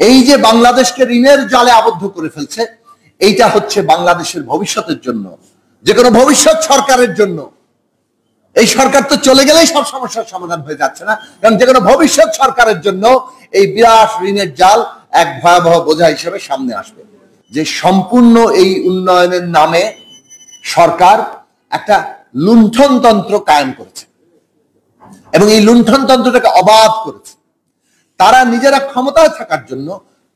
এই যে বাংলাদেশকে ঋণের জালে আবদ্ধ করে ফেলছে, এইটা হচ্ছে বাংলাদেশের ভবিষ্যতের জন্য, যে কোনো ভবিষ্যৎ সরকারের জন্য। এই সরকার তো চলে গেলেই সব সমস্যার সমাধান হয়ে যাচ্ছে না, কারণ যে কোনো ভবিষ্যৎ সরকারের জন্য এই বিরাট ঋণের জাল এক ভয়াবহ বোঝা হিসেবে সামনে আসবে। যে সম্পূর্ণ এই উন্নয়নের নামে সরকার একটা লুণ্ঠনতন্ত্র কায়েম করেছে এবং এই লুণ্ঠনতন্ত্রটাকে অবাধ করেছে। তারা নিজেরা ক্ষমতায় থাকার জন্য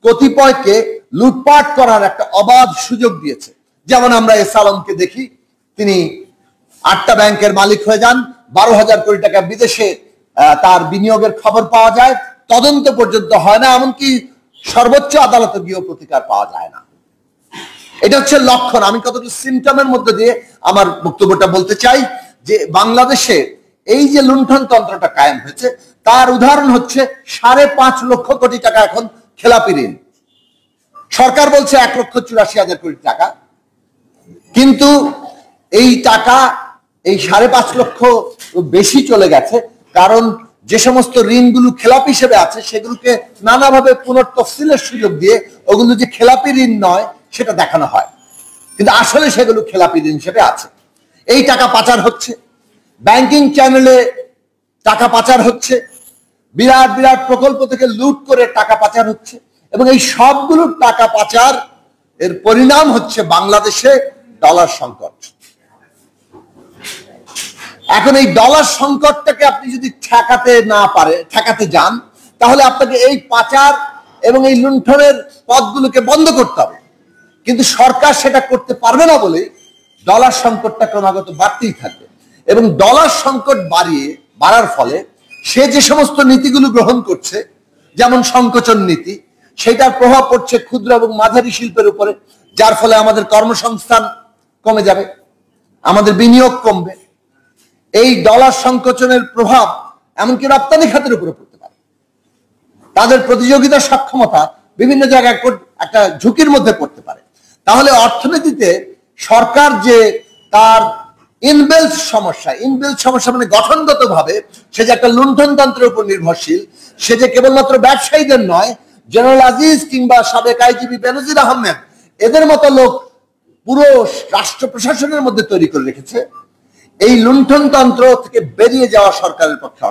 কতিপয়কে লুটপাট করার একটা অবাধ সুযোগ দিয়েছে। যেমন আমরা এস আলমকে দেখি, তিনি 8টা ব্যাংকের মালিক হয়ে যান, 12,000 কোটি টাকা বিদেশে তার বিনিয়োগের খবর পাওয়া যায়, তদন্ত পর্যন্ত হয় না, এমনকি সর্বোচ্চ আদালতে গিয়েও প্রতিকার পাওয়া যায় না। এটা হচ্ছে লক্ষণ। আমি কতটুকু সিমটমের মধ্যে দিয়ে আমার বক্তব্যটা বলতে চাই যে বাংলাদেশে এই যে লুণ্ঠনতন্ত্রটা কায়েম হয়েছে, তার উদাহরণ হচ্ছে 5.5 লক্ষ কোটি টাকা এখন খেলাপি ঋণ। সরকার বলছে 1,84,000 কোটি টাকা, কিন্তু এই টাকা এই 5.5 লক্ষ বেশি চলে গেছে, কারণ যে সমস্ত ঋণগুলো খেলাপি হিসেবে আছে সেগুলোকে নানাভাবে পুনর্তফসিলের সুযোগ দিয়ে ওগুলো যে খেলাপি ঋণ নয় সেটা দেখানো হয়, কিন্তু আসলে সেগুলো খেলাপি ঋণ হিসেবে আছে। এই টাকা পাচার হচ্ছে, ব্যাংকিং চ্যানেলে টাকা পাচার হচ্ছে, বিরাট বিরাট প্রকল্প থেকে লুট করে টাকা পাচার হচ্ছে, এবং এই সবগুলো টাকা পাচার এর পরিণাম হচ্ছে বাংলাদেশে ডলার সংকট। এখন এই ডলার সংকটটাকে আপনি যদি ঠেকাতে যান, তাহলে আপনাকে এই পাচার এবং এই লুণ্ঠনের পথগুলোকে বন্ধ করতে হবে। কিন্তু সরকার সেটা করতে পারবে না বলে ডলার সংকটটা ক্রমাগত বাড়তেই থাকবে, এবং ডলার সংকট বাড়ার ফলে সে যে সমস্ত নীতিগুলো গ্রহণ করছে, যেমন সংকোচন নীতি, সেটার প্রভাব পড়ছে ক্ষুদ্র এবং মাঝারি শিল্পের উপরে, যার ফলে আমাদের কর্মসংস্থান কমে যাবে, আমাদের বিনিয়োগ কমবে। এই ডলার সংকোচনের প্রভাব এমনকি রপ্তানি খাতের উপরে পড়তে পারে। তাদের প্রতিযোগিতার সক্ষমতা বিভিন্ন জায়গায় একটা ঝুঁকির মধ্যে পড়তে পারে। তাহলে অর্থনীতিতে সরকার যে তার ইনবিল্ট সমস্যা মানে গঠনগত ভাবে সে যে একটা লুণ্ঠনতন্ত্রের উপর নির্ভরশীল, সে যে কেবলমাত্র ব্যবসায়ীদের নয়, জেনারেল আজিজ কিংবা সাবেক আইজিপি বেনজির আহমেদ এদের মতো লোক পুরো রাষ্ট্র প্রশাসনের মধ্যে তৈরি করে রেখেছে। এই লুণ্ঠনতন্ত্র থেকে বেরিয়ে যাওয়া সরকারের পক্ষে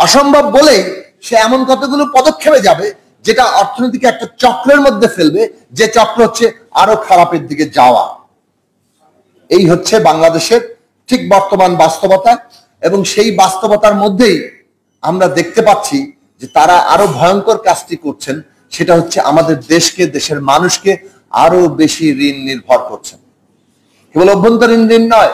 অসম্ভব বলেই সে এমন কতগুলো পদক্ষেপে যাবে যেটা অর্থনীতিকে একটা চক্রের মধ্যে ফেলবে, যে চক্র হচ্ছে আরো খারাপের দিকে যাওয়া। এই হচ্ছে বাংলাদেশের ঠিক বর্তমান বাস্তবতা, এবং সেই বাস্তবতার মধ্যেই আমরা দেখতে পাচ্ছি যে তারা আরো ভয়ঙ্কর কাজটি করছেন, সেটা হচ্ছে আমাদের দেশকে, দেশের মানুষকে আরো বেশি ঋণ নির্ভর করছেন। কেবল অভ্যন্তরীণ ঋণ নয়,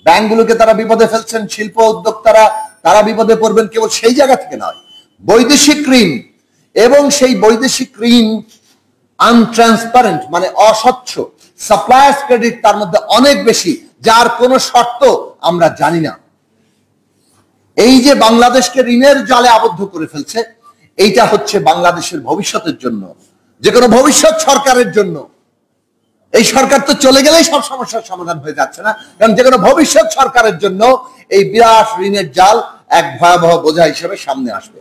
ব্যাংকগুলোকে তারা বিপদে ফেলছেন, শিল্প উদ্যোক্তারা তারা বিপদে পড়বেন কেবল সেই জায়গা থেকে নয়, বৈদেশিক ঋণ, এবং সেই বৈদেশিক ঋণ আনট্রান্সপারেন্ট মানে অস্বচ্ছ, সাপ্লায়ার্স ক্রেডিট তার মধ্যে অনেক বেশি, যার কোনো শর্ত আমরা জানি না। এই যে বাংলাদেশকে ঋণের জালে আবদ্ধ করে ফেলছে, এইটা হচ্ছে বাংলাদেশের ভবিষ্যতের জন্য, যে কোনো ভবিষ্যৎ সরকারের জন্য। এই সরকার তো চলে গেলেই সব সমস্যার সমাধান হয়ে যাচ্ছে না, কারণ যে কোনো ভবিষ্যৎ সরকারের জন্য এই বিরাট ঋণের জাল এক ভয়াবহ বোঝা হিসেবে সামনে আসবে।